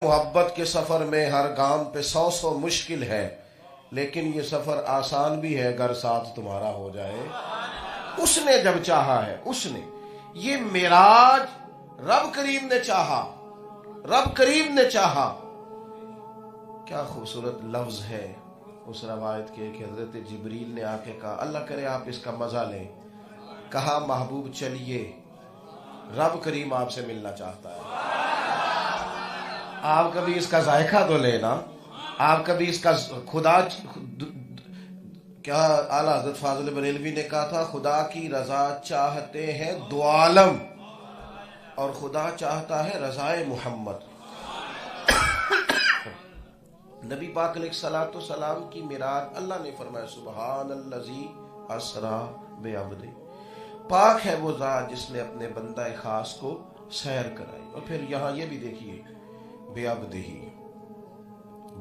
محبت کے سفر میں ہر گام پہ 100 مشکل ہے، لیکن یہ سفر آسان بھی ہے اگر ساتھ تمہارا ہو جائے۔ اس نے جب چاہا ہے، اس نے یہ معراج رب کریم نے چاہا، رب کریم نے چاہا۔ کیا خوبصورت لفظ ہے اس روایت کے کہ حضرت جبریل نے آ کے کہا، اللہ کرے آپ اس کا مزہ لیں، کہا محبوب چلیے رب کریم آپ سے ملنا چاہتا ہے۔ آپ کبھی اس کا ذائقہ تو لینا، آپ کبھی اس کا خدا کیا اعلیٰ حضرت فاضل بریلوی نے کہا تھا، خدا کی رضا چاہتے ہیں دو عالم اور خدا چاہتا ہے رضائے محمد۔ نبی پاک علیہ الصلوۃ والسلام کی معراج اللہ نے فرمایا سبحان الذی اسریٰ بعبدہ، پاک ہے وہ ذات جس نے اپنے بندہ خاص کو سیر کرائی۔ اور پھر یہاں یہ بھی دیکھیے بعبدہ،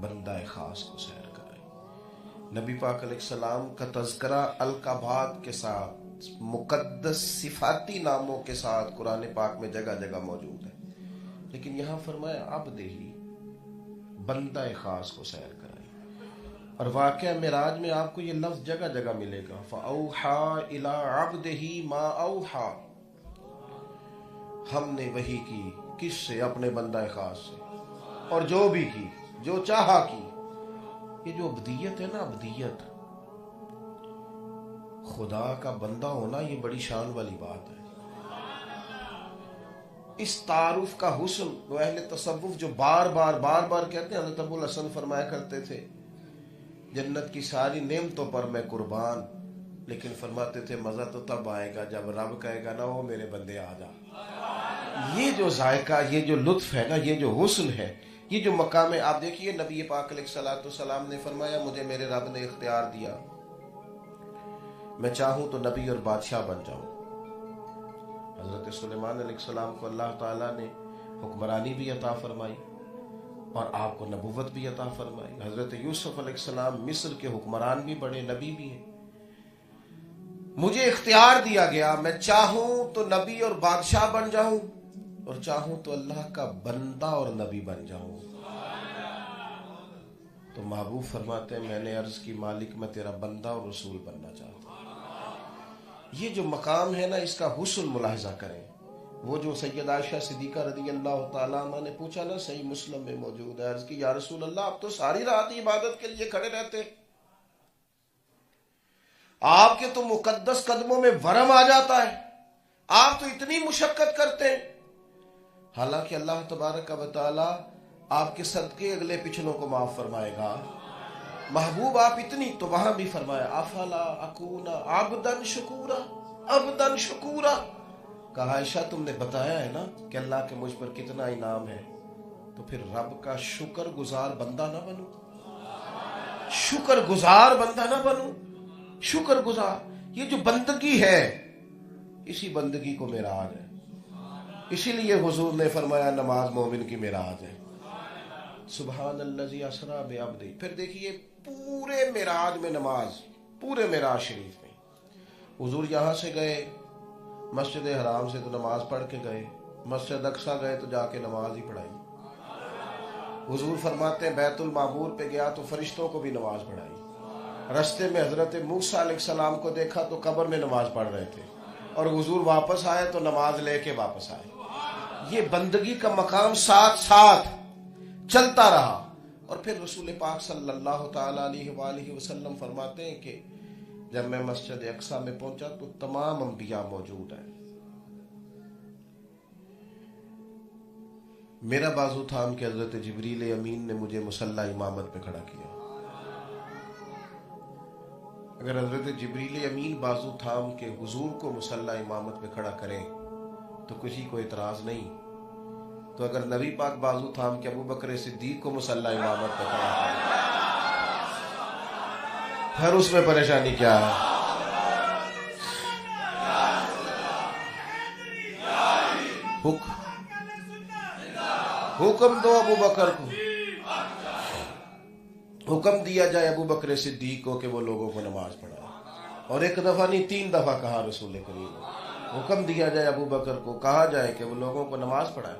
بندہ خاص کو سیر کرائی۔ نبی پاک علیہ السلام کا تذکرہ القابات کے ساتھ، مقدس صفاتی ناموں کے ساتھ قرآن پاک میں جگہ جگہ موجود ہے، لیکن یہاں فرمایا عبدہ، بندہ خاص کو سیر کرائی۔ اور واقعہ معراج میں آپ کو یہ لفظ جگہ جگہ ملے گا، فَأَوْحَى إِلَىٰ عَبْدِهِ مَا أَوْحَى، ہم نے وحی کی کس سے؟ اپنے بندہ خاص سے، اور جو بھی کی، جو چاہا کی۔ یہ جو عبدیت ہے نا، عبدیت، خدا کا بندہ ہونا، یہ بڑی شان والی بات ہے۔ اس تعارف کا حسن وہ اہل تصوف جو بار بار کہتے ہیں، حضرت ابو الحسن فرمایا کرتے تھے جنت کی ساری نعمتوں پر میں قربان، لیکن فرماتے تھے مزہ تو تب آئے گا جب رب کہے گا نا وہ میرے بندے آ جا۔ یہ جو ذائقہ، یہ جو لطف ہے نا، یہ جو حسن ہے، یہ جو مقام ہے، آپ دیکھیے نبی پاک علیہ الصلوۃ والسلام نے فرمایا مجھے میرے رب نے اختیار دیا، میں چاہوں تو نبی اور بادشاہ بن جاؤں۔ حضرت سلیمان علیہ السلام کو اللہ تعالیٰ نے حکمرانی بھی عطا فرمائی اور آپ کو نبوت بھی عطا فرمائی۔ حضرت یوسف علیہ السلام مصر کے حکمران بھی بڑے، نبی بھی ہیں۔ مجھے اختیار دیا گیا، میں چاہوں تو نبی اور بادشاہ بن جاؤں، اور چاہوں تو اللہ کا بندہ اور نبی بن جاؤں۔ تو محبوب فرماتے ہیں میں نے عرض کی مالک میں تیرا بندہ اور رسول بننا چاہتا ہوں۔ یہ جو مقام ہے نا، اس کا حسن ملاحظہ کریں۔ وہ جو سیدہ عائشہ صدیقہ رضی اللہ تعالیٰ عنہ نے پوچھا نا، صحیح مسلم میں موجود ہے، عرض کی یا رسول اللہ آپ تو ساری رات عبادت کے لیے کھڑے رہتے، آپ کے تو مقدس قدموں میں ورم آ جاتا ہے، آپ تو اتنی مشقت کرتے ہیں، حالانکہ اللہ تبارک و تعالی آپ کے صدقے اگلے پچھلوں کو معاف فرمائے گا۔ محبوب آپ اتنی، تو وہاں بھی فرمایا افلا اکون عبدا شکورا، عبدا شکورا۔ کہا عائشہ تم نے بتایا ہے نا کہ اللہ کے مجھ پر کتنا انعام ہے، تو پھر رب کا شکر گزار بندہ نہ بنوں؟ شکر گزار بندہ نہ بنوں؟ شکر گزار، یہ جو بندگی ہے، اسی بندگی کو معراج ہے۔ اسی لیے حضور نے فرمایا نماز مومن کی معراج ہے۔ سبحان الذی اسریٰ بعبدہ۔ پھر دیکھیے پورے معراج میں نماز، پورے معراج شریف میں حضور یہاں سے گئے مسجد حرام سے تو نماز پڑھ کے گئے، مسجد اقصیٰ گئے تو جا کے نماز ہی پڑھائی۔ حضور فرماتے ہیں بیت المعمور پہ گیا تو فرشتوں کو بھی نماز پڑھائی۔ رستے میں حضرت موسیٰ علیہ السلام کو دیکھا تو قبر میں نماز پڑھ رہے تھے، اور حضور واپس آئے تو نماز لے کے واپس آئے۔ یہ بندگی کا مقام ساتھ ساتھ چلتا رہا۔ اور پھر رسول پاک صلی اللہ تعالی علیہ وآلہ وسلم فرماتے ہیں کہ جب میں مسجد اقصیٰ میں پہنچا تو تمام انبیاء موجود ہیں۔ میرا بازو تھام کے حضرت جبریل امین نے مجھے مصلی امامت پہ کھڑا کیا۔ اگر حضرت جبریل امین بازو تھام کے حضور کو مصلی امامت پہ کھڑا کریں تو کسی کو اعتراض نہیں، تو اگر نبی پاک بازو تھام کے ابو بکر صدیق کو مصلی امامت پہ کھڑا کریں پھر اس میں پریشانی کیا ہے؟ حکم دو ابو بکر کو، حکم دیا جائے ابو بکر صدیق کو کہ وہ لوگوں کو نماز پڑھائے، اور ایک دفعہ نہیں 3 دفعہ کہا رسول کریم، حکم دیا جائے ابو بکر کو، کہا جائے کہ وہ لوگوں کو نماز پڑھائے۔